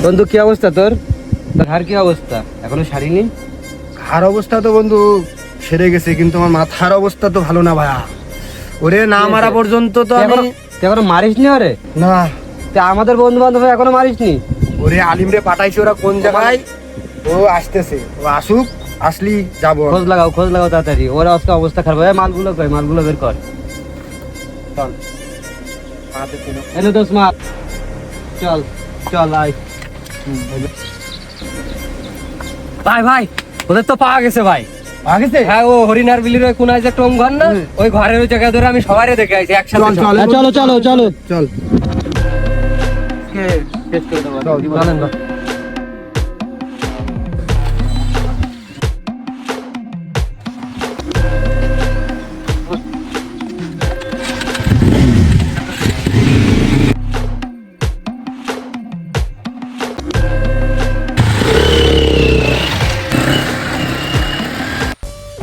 বন্ধু কি অবস্থা তোর? তোর হার কি অবস্থা? এখনো সারিনি? হার অবস্থা তো বন্ধু সেরে গেছে, কিন্তু আমার মাথার অবস্থা তো ভালো না ভাইয়া। ওরে না মারা পর্যন্ত তো আমি তুই এখনো মারিস নি ওরে? না। তুই আমাদের বন্ধু বান্ধব এখনো মারিস নি? ওরে আলিমরে পাঠাইছে, ওরা কোন জায়গায়, ও আসতেছে, ও আসুক, আসলি যাবো। খোঁজ লাগাও তাড়াতাড়ি। ওর আজকে অবস্থা খারাপ। মালগুলো কই? মালগুলো বের কর। চল এলো দোষ মাল। চল চল আয়। ভাই ওদের তো পাওয়া গেছে ভাই। আগেছে হ্যাঁ, ও হরিণার বিলির ওই কোনায় যে একটা ঘর না, ওই ঘরের ওই জায়গায় ধরে আমি সবারই দেখে আইছি একসাথে। চলো চলো চলো চল শেষ করে দেবো। চলেন না।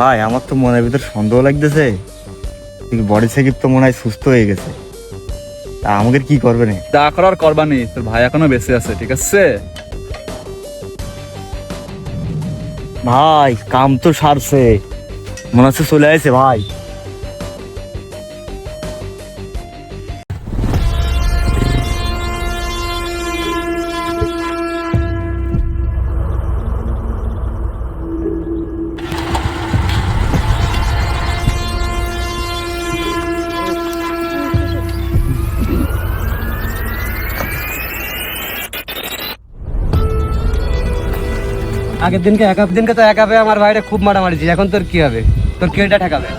ভাই আমার তো মনের ভিতর সন্দেহ লাগতেছে, বডি সেকিপ তো মনে হয় সুস্থ হয়ে গেছে। তা আমাদের কি করবে না? যা করার করবানি, তোর ভাই এখনো বেঁচে আছে, ঠিক আছে? ভাই কাম তো সারছে, মনে হচ্ছে চলে আসে ভাই। আগের দিনকে তো একাবে আমার ভাইটা খুব মারামারিছি। এখন তোর কি হবে? তোর কেটা ঠেকাবে?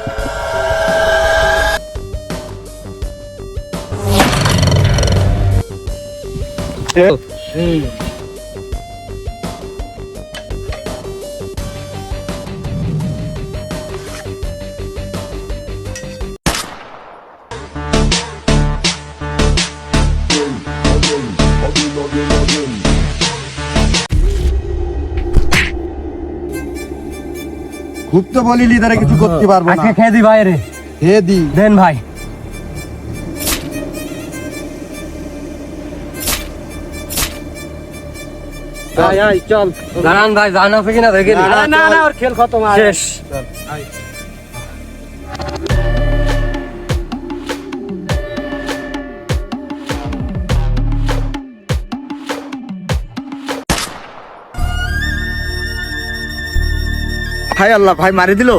খুব তো বলিলি তারা কিছু করতে পারবো না। আজকে খেয়ে দি ভাই রে, হে দি দেন ভাই। চল দাঁড়ান ভাই, জান আছে কিনা দেখে নি। না ওর খেল খতম। শেষ। ভাই আল্লাহ, ভাই মারি দিল।